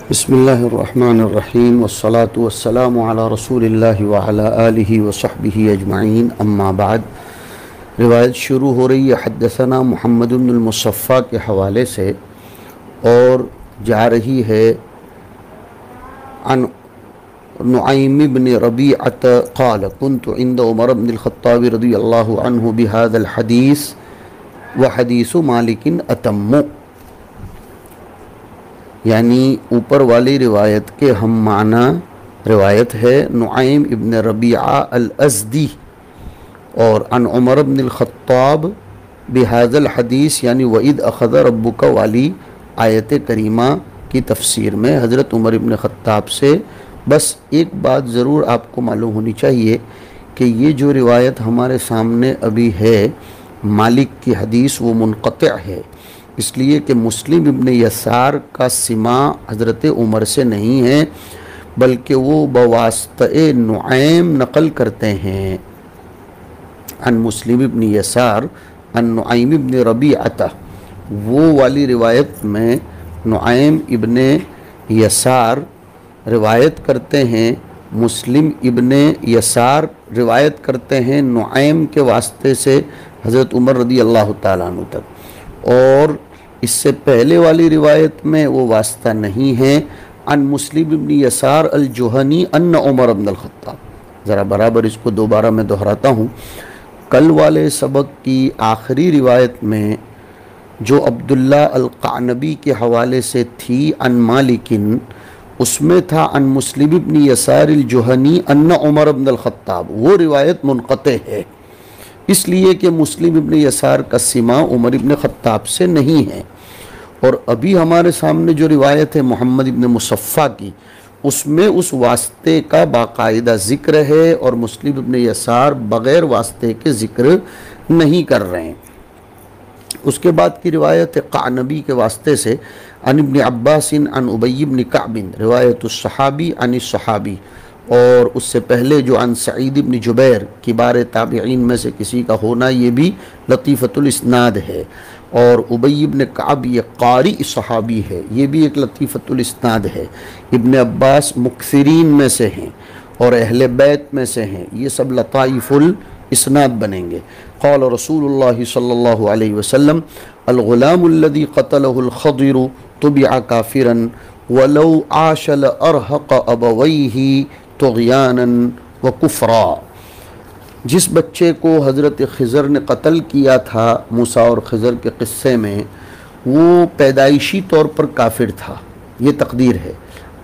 बिस्मिल्लाहिर्रहमानिर्रहीम वस्सलातु वस्सलामु अला रसूलिल्लाहि व अला आलिहि व सहबिहि अजमाइन अम्मा बाद। रिवायत शुरू हो रही है हद्दसना मुहम्मद इब्नुल मुसफ़्फ़ा के हवाले से और जा रही है अन नुअय्म इब्न रबीअत क़ाल कुन्तु इंद उमर इब्नुल ख़त्ताब रज़ियल्लाहु अन्हु बिहाज़ल हदीस व हदीसु मालिकिन अतम्मु। यानी ऊपर वाली रिवायत के हम माना रिवायत है नुअय्म इब्न रबीआ अल अज़दी और अन उमर इब्नुल ख़त्ताब बिहाज़ल हदीस यानी वइद अख़ज़ रब्बुका वाली आयत करीमा की तफसीर में हज़रत उमर इब्न ख़त्ताब से। बस एक बात ज़रूर आपको मालूम होनी चाहिए कि ये जो रिवायत हमारे सामने अभी है मालिक की हदीस वो मुनक़ति है, इसलिए कि मुस्लिम इब्न यसार का सिमा हज़रत उमर से नहीं है बल्कि वो बवास्ते नुअय्म नक़ल करते हैं। अन मुस्लिम इब्न यसार अन नुअय्म इब्न रबीअत वो वाली रिवायत में नुअय्म इब्न यसार रिवायत करते हैं, मुस्लिम इब्न यसार रिवायत करते हैं नुअय्म के वास्ते से हज़रत उमर रज़ी अल्लाह तआला अन्हु तक, और इससे पहले वाली रिवायत में वो वास्ता नहीं है। अन मुस्लिम इब्न यसार अल जुहनी अन्न उमर इब्नुल ख़त्ताब। ज़रा बराबर इसको दोबारा मैं दोहराता हूँ। कल वाले सबक की आखिरी रिवायत में जो अब्दुल्ला अल क़ानबी के हवाले से थी अन मालिकिन, उसमें था अन मुस्लिम इब्न यसार अल जुहनी अन्न उमर इब्नुल ख़त्ताब। वो रिवायत मुनक़ते है इसलिए कि मुस्लिम इब्न यसार का सिमा उमर इब्न ख़त्ताब से नहीं है। और अभी हमारे सामने जो रिवायत है मोहम्मद इब्न मुसफ़्फ़ा की, उसमें उस वास्ते का बाकायदा ज़िक्र है और मुस्लिम इब्न यसार बग़ैर वास्ते के ज़िक्र नहीं कर रहे हैं। उसके बाद की रिवायत है क़ानबी के वास्ते से अन इब्न अब्बासिन अन उबई इब्न कअबिन रिवायतुस सहाबी अनिस सहाबी, और उससे पहले जो अन सईद इब्न जुबैर किबार ताबिईन में से किसी का होना ये भी लतीफ़तुल इस्नाद है, और उबई इब्न कअब ये क़ारी सहाबी है, ये भी एक लतीफ़तुल इस्नाद है। इब्न अब्बास मुक्सिरीन में से हैं और अहले बैत में से हैं, ये सब लताइफ़ुल इस्नाद बनेंगे। क़ाल रसूलुल्लाह सल्लल्लाहु अलैहि वसल्लम अल ग़ुलामुल्लज़ी क़तलहुल ख़दिरु तुबिअ काफ़िरन वलौ आशल अरहक़ अबवैही तुग़यानन व कुफ़रा। जिस बच्चे को हज़रत ख़िज़र ने कत्ल किया था मूसा और ख़िज़र के क़िस्से में, वो पैदाइशी तौर पर काफिर था, ये तकदीर है।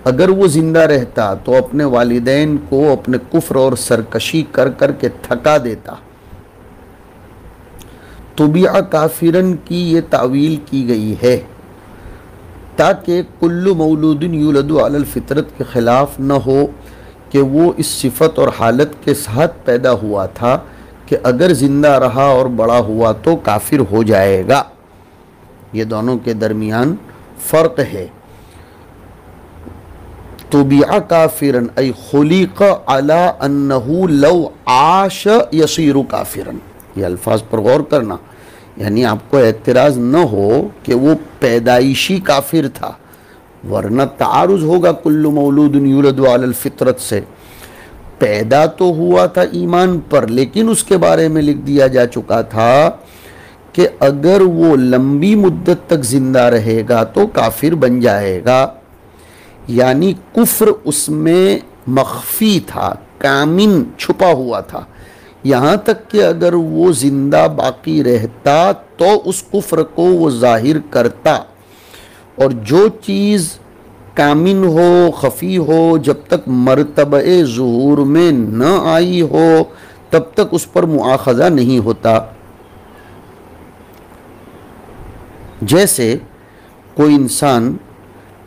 अगर वो ज़िंदा रहता तो अपने वालिदैन को अपने कुफ्र और सरकशी कर कर के थका देता। तुबिया काफिरन की ये तावील की गई है ताकि कुल्लु मौलूदिन यूलदु अलल फितरत के ख़िलाफ़ न हो कि वो इस सिफत और हालत के साथ पैदा हुआ था कि अगर ज़िंदा रहा और बड़ा हुआ तो काफिर हो जाएगा। ये दोनों के दरमियान फ़र्क है। तुबिया काफिरन ऐ खुलिक़ अला अन्नहु लौ आश यसीरु काफिरन। ये अल्फाज पर गौर करना, यानी आपको एतराज़ न हो कि वो पैदाइशी काफिर था, वरना तारुज़ होगा कुल्लु मौलूदुन यूलदु अलल फितरत से। पैदा तो हुआ था ईमान पर, लेकिन उसके बारे में लिख दिया जा चुका था कि अगर वो लंबी मुद्दत तक ज़िंदा रहेगा तो काफिर बन जाएगा। यानी कुफ्र उसमें मख्फी था, कामिन छुपा हुआ था, यहाँ तक कि अगर वो ज़िंदा बाकी रहता तो उस कुफ्र को वो ज़ाहिर करता। और जो चीज़ कामिन हो, खफ़ी हो, जब तक मर्तबे ज़ुहूर में न आई हो तब तक उस पर मुआख़ज़ा नहीं होता। जैसे कोई इंसान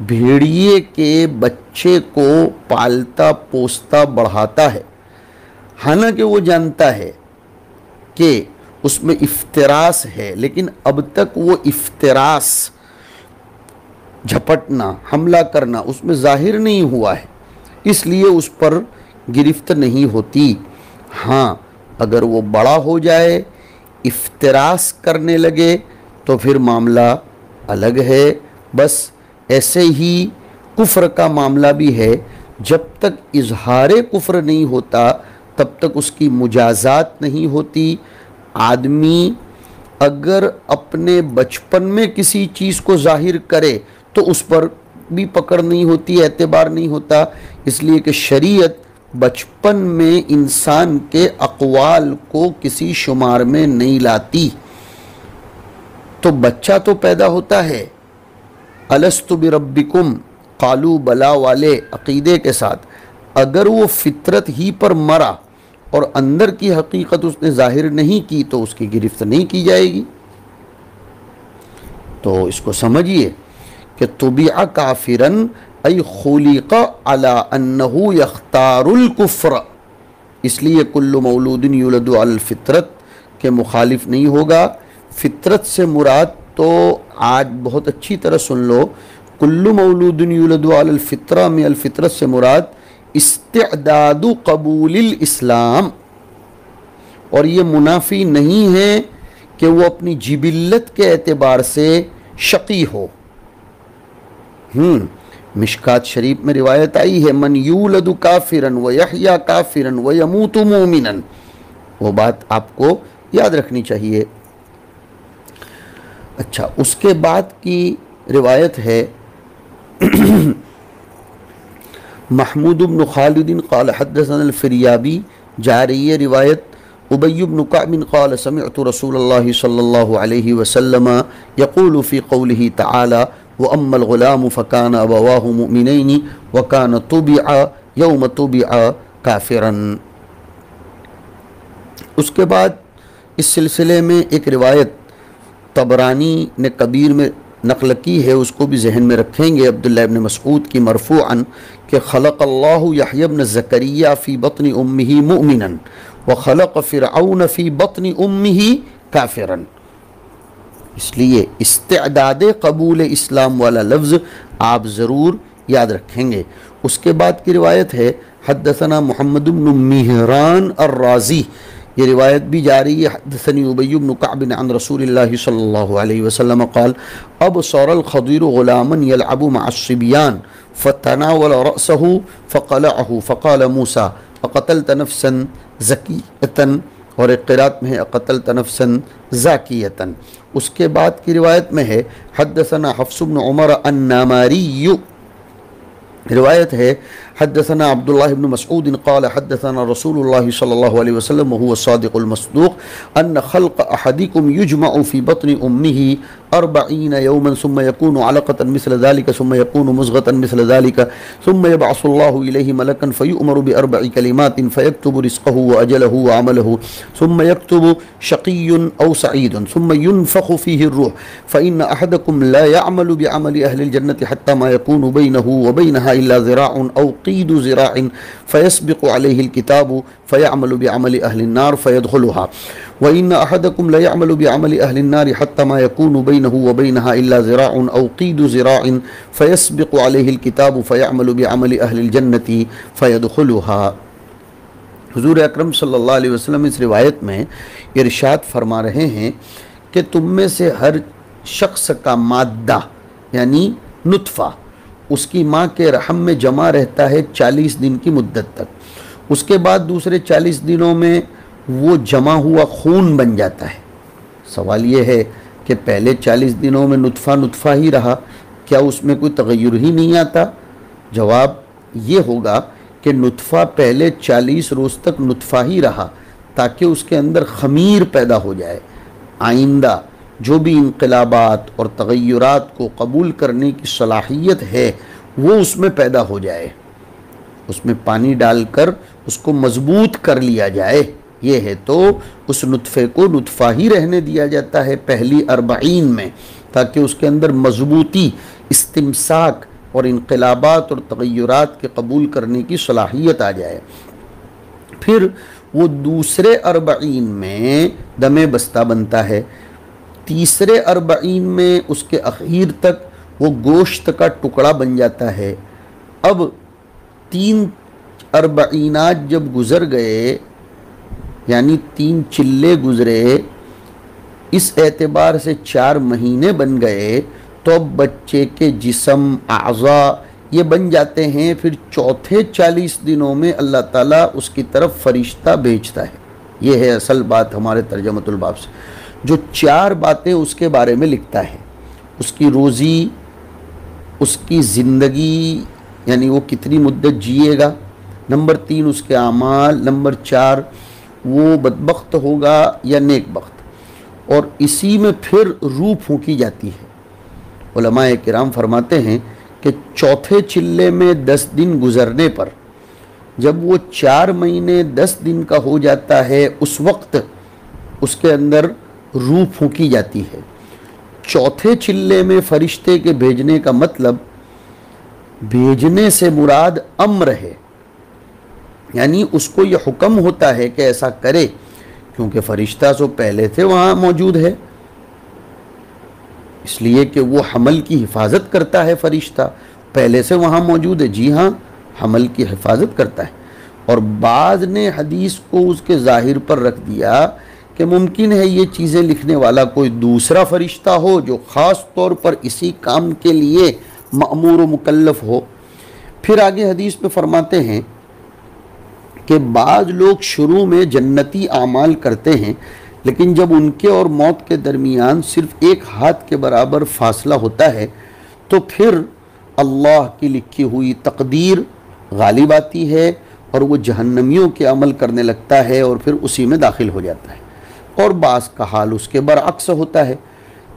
भेड़िए के बच्चे को पालता पोसता बढ़ाता है, हालांकि वो जानता है कि उसमें इफ्तिरास है, लेकिन अब तक वो इफ्तिरास झपटना, हमला करना उसमें ज़ाहिर नहीं हुआ है, इसलिए उस पर गिरफ्त नहीं होती। हाँ, अगर वो बड़ा हो जाए, इफ्तिरास करने लगे तो फिर मामला अलग है। बस ऐसे ही कुफ्र का मामला भी है, जब तक इजहार कुफ्र नहीं होता तब तक उसकी मुजाजात नहीं होती। आदमी अगर अपने बचपन में किसी चीज़ को जाहिर करे तो उस पर भी पकड़ नहीं होती, एतबार नहीं होता, इसलिए कि शरीयत बचपन में इंसान के अक़वाल को किसी शुमार में नहीं लाती। तो बच्चा तो पैदा होता है अलस्तु बिरब्बिकुम कालू बला वाले अक़ीदे के साथ, अगर वो फितरत ही पर मरा और अंदर की हकीकत उसने जाहिर नहीं की तो उसकी गिरफ्त नहीं की जाएगी। तो इसको समझिए कि तुबिया काफिरन अय खुलिका अला अन्नहु यख्तारुल कुफ्र, इसलिए कुल्लु मौलूदिन युलदु अल फितरत के मुखालिफ नहीं होगा। फितरत से मुराद तो आज बहुत अच्छी तरह सुन लो, कुल्लु मौलूदिन युलदु अल फितरा में अल फितरत से मुराद इस्तिअदादु कबूलिल इस्लाम, और ये मुनाफी नहीं है कि वो अपनी जिबिल्लत के एतबार से शकी हो। मिशकात शरीफ में रिवायत आई है, मन यूलदु काफिरन व यहया काफिरन व यमूतु मोमिनन, वो बात आपको याद रखनी चाहिए। अच्छा, उसके बाद की रिवायत है महमूद इब्न खालिद क़ाल हद्दसना अल-फ़िरयाबी, जा रही है रिवायत उबय इब्न कअब क़ाल समिअतु रसूलल्लाह सल्लल्लाहु अलैहि वसल्लम यक़ूलु फ़ी क़ौलिही तआला व अम्मल ग़ुलाम फ़कान अबवाहु मुमिनैनि व कान तुबिअ यौम तुबिअ काफ़िरन। उसके बाद इस सिलसिले में एक रिवायत तबरानी ने कबीर में नक़ल की है, उसको भी जहन में रखेंगे, अब्दुल्लाह इब्न मसऊद की मरफ़ूअन कि ख़लक़ल्लाहु यहया इब्न ज़करिया फ़ी बत्नि उम्मिही मुमिनन व ख़लक़ फ़िरऔन फ़ी बत्नि उम्मिही काफ़िरन। इसलिए इस्तिअदाद कबूल इस्लाम वाला लफ्ज़ आप ज़रूर याद रखेंगे। उसके बाद की रिवायत है हद्दसना मुहम्मद इब्न मिहरान अर्राज़ी, ये रिवायत भी जारी है, हद्दसनी उबय इब्न कअब अन रसूलिल्लाहि सल्लल्लाहु अलैहि वसल्लम क़ाल अबसरल ख़दीरु ग़ुलामन यलअबु मअस-सिब्यान फ़तनावल रअसहु फ़क़लअहु फ़क़ाल मूसा अक़तलत नफ़्सन ज़कियतन, और एक क़िरात में है अक़तलत नफ़्सन ज़ाकियतन। उसके बाद की रिवायत में है हद्दसना हफ्स इब्न उमर अन्नामारी, रिवायत है हद्दसना अब्दुल्लाह इब्न मसऊद क़ाल हद्दसना रसूलुल्लाह सल्लल्लाहु अलैहि वसल्लम वहुव अस्सादिक़ुल मस्दूक़ अन्न ख़ल्क़ अहदिकुम युजमअु फ़ी बत्नि उम्मिही 40 यौमन सुम्मा यकूनु अलक़तन मिस्ल ज़ालिका सुम्मा यकूनु मुज़ग़तन मिस्ल ज़ालिका सुम्मा यबअसुल्लाहु इलैहि मलकन फ़युअमरु बिअरबइ कलिमातिन फ़यक्तुबु रिज़्क़हु व अजलहु व अमलहु सुम्मा यक्तुबु शक़िय्युन औ सईदुन सुम्मा युनफ़ख़ु फ़ीहि अर्रूह फ़इन्न अहदकुम ला यअमलु बिअमलि अहलिल जन्नति हत्ता मा यकूनु बैनहु व बैनहा इल्ला ज़िराउन औ क़ीदु ज़िराइन फ़यस्बिक़ु अलैहिल किताबु फ़यअमलु बिअमलि अहलिन नार फ़यदख़ुलुहा व इन्न अहदकुम ला यअमलु बिअमलि अहलिन नार हत्ता मा यकूनु बैनहु व बैनहा इल्ला ज़िराउन औ क़ीदु ज़िराइन फ़यस्बिक़ु अलैहिल किताबु फ़यअमलु बिअमलि अहलिल जन्नति फ़यदख़ुलुहा। हुज़ूर अकरम सल्लल्लाहु अलैहि वसल्लम इस रिवायत में इरशाद फरमा रहे हैं कि तुम में से हर शख्स का मादा यानी नुत्फ़ा उसकी माँ के रहम में जमा रहता है 40 दिन की मुद्दत तक। उसके बाद दूसरे 40 दिनों में वो जमा हुआ खून बन जाता है। सवाल ये है कि पहले 40 दिनों में नुत्फ़ा ही रहा, क्या उसमें कोई तग़य्युर ही नहीं आता? जवाब ये होगा कि नुत्फ़ा पहले 40 रोज़ तक नुत्फ़ा ही रहा ताकि उसके अंदर ख़मीर पैदा हो जाए, आइंदा जो भी इनक़लाबात और तग़य्युरात को कबूल करने की सलाहियत है वो उसमें पैदा हो जाए, उसमें पानी डालकर उसको मज़बूत कर लिया जाए। ये है तो उस नुत्फ़े को नुत्फ़ा ही रहने दिया जाता है पहली 40 में, ताकि उसके अंदर मज़बूती, इस्तिमसाक और इनक़लाबात और तग़य्युरात के कबूल करने की सलाहियत आ जाए। फिर वो दूसरे 40 में दमे बस्ता बनता है, तीसरे 40 में उसके अखीर तक वो गोश्त का टुकड़ा बन जाता है। अब 3 40 जब गुज़र गए यानी 3 चिल्ले गुज़रे, इस एतबार से 4 महीने बन गए, तो अब बच्चे के जिस्म, आज़ा ये बन जाते हैं, फिर चौथे 40 दिनों में अल्लाह ताला उसकी तरफ फरिश्ता भेजता है। ये है असल बात हमारे तर्जमतुल बाब से। जो 4 बातें उसके बारे में लिखता है, उसकी रोज़ी, उसकी ज़िंदगी यानी वो कितनी मुद्दत जिएगा, नंबर 3 उसके आमाल, नंबर 4 वो बदबख्त होगा या नेक बख्त, और इसी में फिर रूह फूंकी जाती है। उलमाए किराम फरमाते हैं कि चौथे चिल्ले में 10 दिन गुजरने पर जब वो 4 महीने 10 दिन का हो जाता है, उस वक्त उसके अंदर रूह फूंकी जाती है। चौथे चिल्ले में फरिश्ते के भेजने का मतलब, भेजने से मुराद अम्र है, यानी उसको ये हुक्म होता है कि ऐसा करे, क्योंकि फरिश्ता तो पहले से वहाँ मौजूद है, इसलिए कि वो हमल की हिफाजत करता है। फरिश्ता पहले से वहाँ मौजूद है, जी हाँ, हमल की हिफाजत करता है। और बाज़ ने हदीस को उसके ज़ाहिर पर रख दिया कि मुमकिन है ये चीज़ें लिखने वाला कोई दूसरा फरिश्ता हो जो ख़ास तौर पर इसी काम के लिए मामूर व मुकल्लफ हो। फिर आगे हदीस में फरमाते हैं कि बाज़ लोग शुरू में जन्नती आमाल करते हैं, लेकिन जब उनके और मौत के दरमियान सिर्फ एक हाथ के बराबर फासला होता है तो फिर अल्लाह की लिखी हुई तकदीर गालिब आती है और वो जहन्नमियों के अमल करने लगता है और फिर उसी में दाखिल हो जाता है। और बास का हाल उसके बरअक्स होता है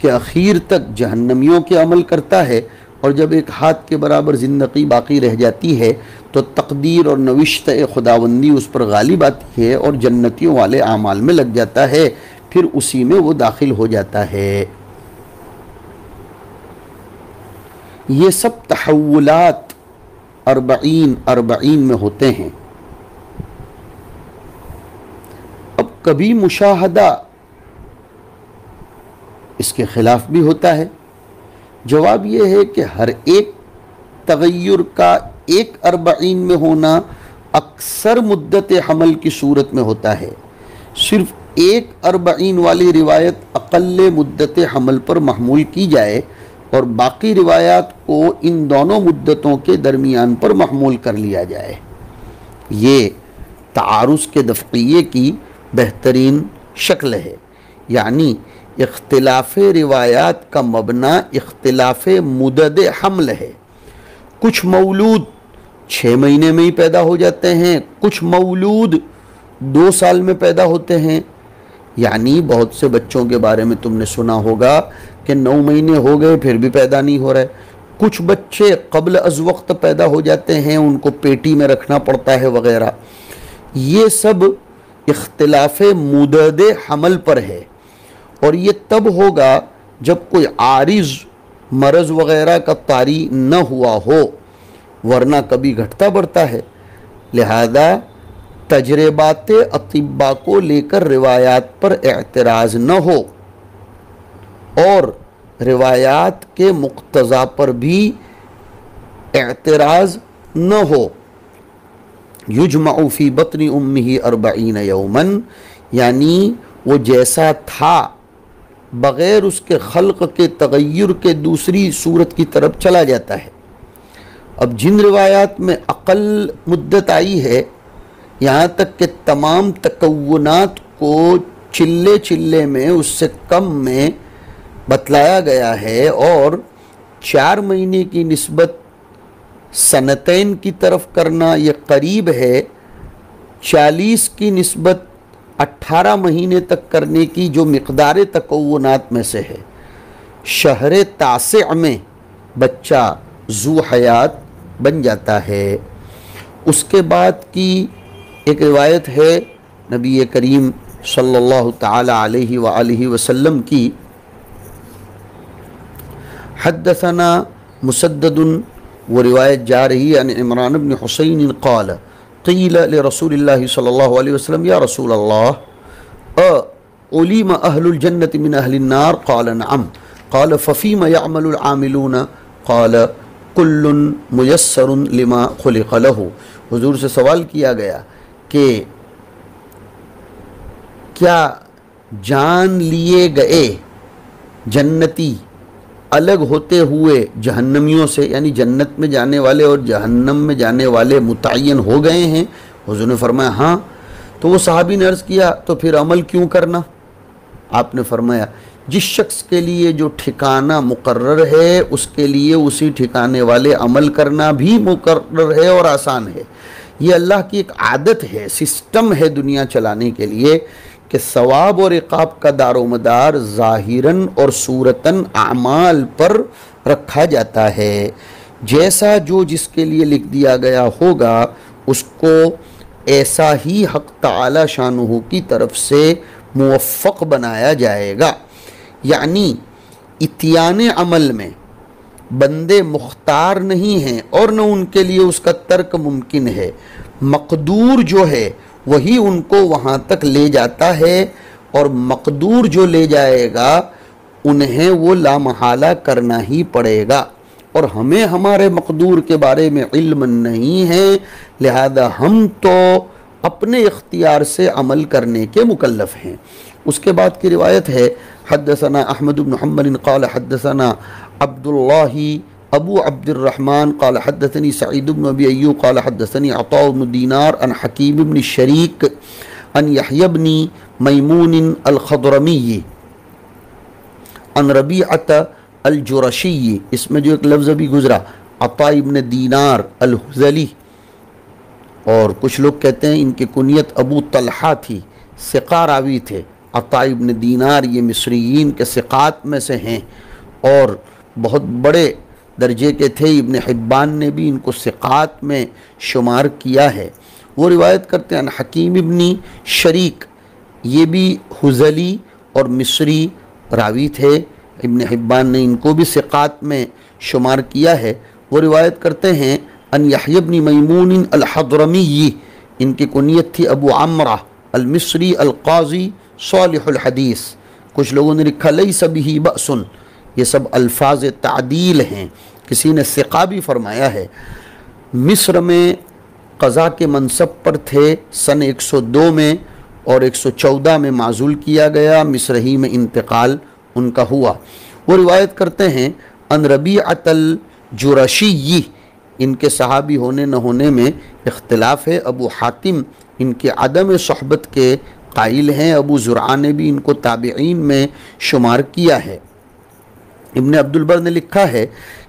कि आखिर तक जहन्नमियों के अमल करता है और जब एक हाथ के बराबर ज़िंदगी बाकी रह जाती है तो तकदीर और नविश्त खुदाबंदी उस पर गालिब आती है और जन्नतियों वाले आमाल में लग जाता है, फिर उसी में वो दाखिल हो जाता है। ये सब तहव्वुलात अरबईन में होते हैं। अब कभी मुशाहदा इसके खिलाफ भी होता है। जवाब यह है कि हर एक तगय्युर का एक अरबईन में होना अक्सर मुद्दत हमल की सूरत में होता है। सिर्फ एक अरबईन वाली रिवायत अक़ल्ले मुद्दत हमल पर महमूल की जाए और बाकी रिवायात को इन दोनों मुद्दतों के दरमियान पर महमूल कर लिया जाए। ये तारुज़ के दफ़क़िये की बेहतरीन शक्ल है, यानी इख्तिलाफ़ रिवायात का मबना इख्तिलाफ़ मुदद हमल है। कुछ मौलूद 6 महीने में ही पैदा हो जाते हैं, कुछ मौलूद 2 साल में पैदा होते हैं। यानी बहुत से बच्चों के बारे में तुमने सुना होगा कि 9 महीने हो गए फिर भी पैदा नहीं हो रहा है। कुछ बच्चे क़ब्ल अज़ वक्त पैदा हो जाते हैं, उनको पेटी में रखना पड़ता है वग़ैरह। ये सब इख्तिलाफ़ मुदद हमल पर है और ये तब होगा जब कोई आरिज़ मरज़ वग़ैरह का तारी न हुआ हो, वरना कभी घटता बढ़ता है। लिहाजा तजर्बात अतिब्बा को लेकर रिवायात पर एतराज़ न हो और रिवायात के मुक्तज़ा पर भी एतराज़ न हो। युजमउ फ़ी बत्नी उम्मिही 40 यौमन, यानी वो जैसा था बग़ैर उसके खल्क़ के तग़य्युर के दूसरी सूरत की तरफ चला जाता है। अब जिन रिवायात में अक़ल मुद्दत आई है, यहाँ तक कि तमाम तकव्वुनात को चिल्ले चिल्ले में उससे कम में बतलाया गया है और 4 महीने की निस्बत सनतैन की तरफ करना ये करीब है, 40 की निस्बत 18 महीने तक करने की जो मिक़दार तकव्वुनात में से है। शहर तासे में बच्चा ज़ू हयात बन जाता है। उसके बाद की एक रिवायत है नबी करीम सल्लल्लाहु ताला अलैहि व आलिहि वसल्लम की, हद्दसना मुसद्ददुन, वो रिवायत जा रही है इमरान इब्न हुसैन क़ाल क़ील लिरसूलिल्लाहि सल्लल्लाहु अलैहि वसल्लम या रसूलल्लाह उलिमा अहलुल जन्नति मिन अहलिन नार क़ाल नअम क़ाल फ़फ़ीमा यअमलुल आमिलून क़ाल कुल्लुन मुयस्सरुन लिमा खुलिक़ लहू। हुज़ूर से सवाल किया गया कि क्या जान लिए गए जन्नती अलग होते हुए जहन्नमियों से, यानी जन्नत में जाने वाले और जहन्नम में जाने वाले मुतय्यन हो गए हैं? हुज़ूर ने फरमाया हाँ। तो वो सहाबी ने अर्ज़ किया तो फिर अमल क्यों करना? आपने फरमाया जिस शख्स के लिए जो ठिकाना मुकर्रर है उसके लिए उसी ठिकाने वाले अमल करना भी मुकर्रर है और आसान है। ये अल्लाह की एक आदत है, सिस्टम है दुनिया चलाने के लिए कि सवाब और इक़ाब का दारोमदार ज़ाहिरन और सूरतन आमाल पर रखा जाता है। जैसा जो जिसके लिए लिख दिया गया होगा उसको ऐसा ही हक़ ताला शानुहु की तरफ से मुवफ़्फ़क़ बनाया जाएगा। यानी इत्याने अमल में बंदे मुख्तार नहीं हैं और न उनके लिए उसका तर्क मुमकिन है। मक़दूर जो है वही उनको वहाँ तक ले जाता है और मक़दूर जो ले जाएगा उन्हें वो लामहाला करना ही पड़ेगा। और हमें हमारे मक़दूर के बारे में इल्म नहीं है, लिहाजा हम तो अपने इख्तियार से अमल करने के मुकल्लफ़ हैं। उसके बाद की रिवायत है हद्दसना अहमद इब्न हम्बल क़ाल हद्दसना अब्दुल्लाहि अबू अब्दुर्रहमान क़ाल हद्दसनी सईद इब्न अबी अय्यूब क़ाल हद्दसनी अता इब्न दीनार अन हकीम इब्न शरीक अन यहया इब्न मैमून अल-ख़ज़रमी अन रबीअत अल-जुरशी। इसमें जो एक लफ्ज़ भी गुज़रा अता इब्न दीनार अल-हुज़ली, और कुछ लोग कहते हैं इनकी कुनियत अबू तलहा थी, सिक़ा रावी थे। अता इब्न दीनार ये मिस्रीयीन के सिक़ात में से हैं और बहुत बड़े दर्जे के थे। इब्न हिब्बान ने भी इनको सिक़ात में शुमार किया है। वो रिवायत करते हैं हकीम इब्न शरीक, ये भी हुज़ली और मिस्री रावी थे। इब्न हिब्बान ने इनको भी सिक़ात में शुमार किया है। वो रिवायत करते हैं अन यहया इब्न मैमून अल-हज़रमी, इनकी कुनियत थी अबू अमरा अल-मिस्री अल-क़ाज़ी सालिहुल हदीस। कुछ लोगों ने लिखा लैसा बिही बअसुन, ये सब अल्फाज तादील हैं, किसी ने सिक़ा भी फरमाया है। मिस्र में क़ज़ा के मनसब पर थे सन 102 में और 114 में माज़ूल किया गया, मिस्र ही में इंतकाल उनका हुआ। वो रिवायत करते हैं अन रबीअत अल-जुरशी, इनके सहाबी होने न होने में इख्तिलाफ है। अबू हातिम इनके अदम सहबत के काइल हैं, अबू ज़ुरआ ने भी इनको ताबिईन में शुमार किया है। इब्न अब्दुल बर ने लिखा है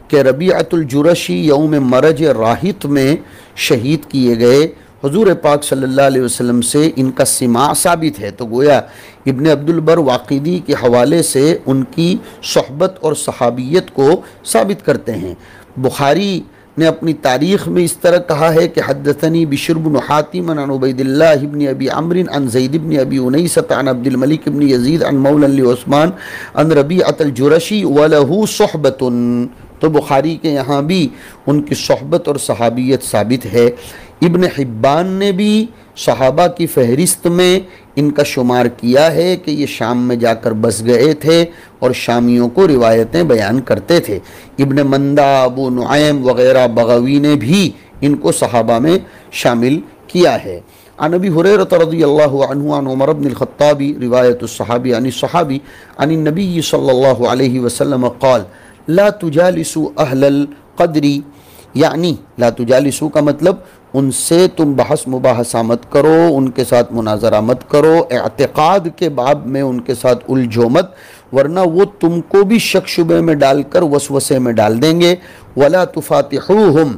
कि रबीअतुल जुरशी यौम मरज राहित में शहीद किए गए। हुज़ूर पाक सल्लल्लाहु अलैहि वसल्लम से इनका सिमा साबित है। तो गोया इब्न अब्दुल बर वाक़िदी के हवाले से उनकी सोहबत और सहाबियत को साबित करते हैं। बुखारी ने अपनी तारीख़ में इस तरह कहा है कि हद्दसनी बिश्र इब्न हातिम अन उबैदिल्लाह इब्न अबी अम्र अन ज़ैद इब्न अबी उनैसत अन अब्दुल मलिक इब्न यज़ीद अन मौला लि उस्मान अन रबीअत अल-जुरशी व लहू सोहबतुन। तो बुखारी के यहाँ भी उनकी सोहबत और सहाबियत साबित है। इब्न हिब्बान ने भी सहाबा की फहरिस्त में इनका शुमार किया है कि ये शाम में जाकर बस गए थे और शामियों को रिवायतें बयान करते थे। इब्न मंदा, अबू नुआइम वग़ैरह बग़वी ने भी इनको सहाबा में शामिल किया है। अन अबी हुरैरा रज़ियल्लाहु अन्हु अन उमर इब्न अल-ख़त्ताब रिवायत सहाबी अन सहाबी अन नबी सल्लल्लाहु अलैहि वसल्लम क़ाल ला तुजालिसु अहलल क़द्री, यानी ला तुजालिसु का मतलब उनसे तुम बहस मुबाहसा मत करो, उनके साथ मुनाजरा मत करो, एअतिक़ाद के बाब में उनके साथ उलझो मत, वरना वो तुमको भी शक शुबे में डालकर वसवसे में डाल देंगे। वला तुफ़ातिहुहुम,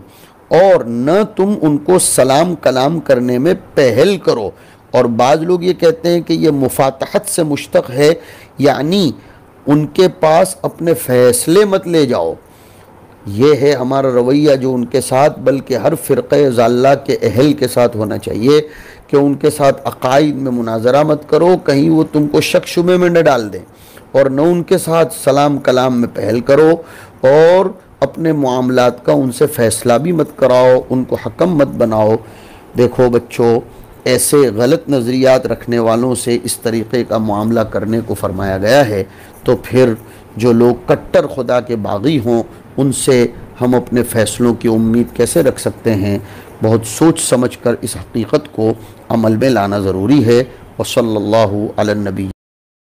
और न तुम उनको सलाम कलाम करने में पहल करो। और बाज़ लोग ये कहते हैं कि ये मुफ़ातहत से मुश्तक़ है, यानी उनके पास अपने फ़ैसले मत ले जाओ। ये है हमारा रवैया जो उनके साथ, बल्कि हर फ़िरक़े ज़ाल्ला के अहल के साथ होना चाहिए कि उनके साथ अक़ाइद में मुनाजरा मत करो, कहीं वो तुमको शक शुबे में न डाल दें, और न उनके साथ सलाम कलाम में पहल करो, और अपने मामलात का उनसे फ़ैसला भी मत कराओ, उनको हकम मत बनाओ। देखो बच्चों, ऐसे गलत नज़रियात रखने वालों से इस तरीक़े का मामला करने को फ़रमाया गया है, तो फिर जो लोग कट्टर खुदा के बागी हों उनसे हम अपने फ़ैसलों की उम्मीद कैसे रख सकते हैं। बहुत सोच समझ कर इस हकीकत को अमल में लाना ज़रूरी है। वसल्लल्लाहु अला नबी।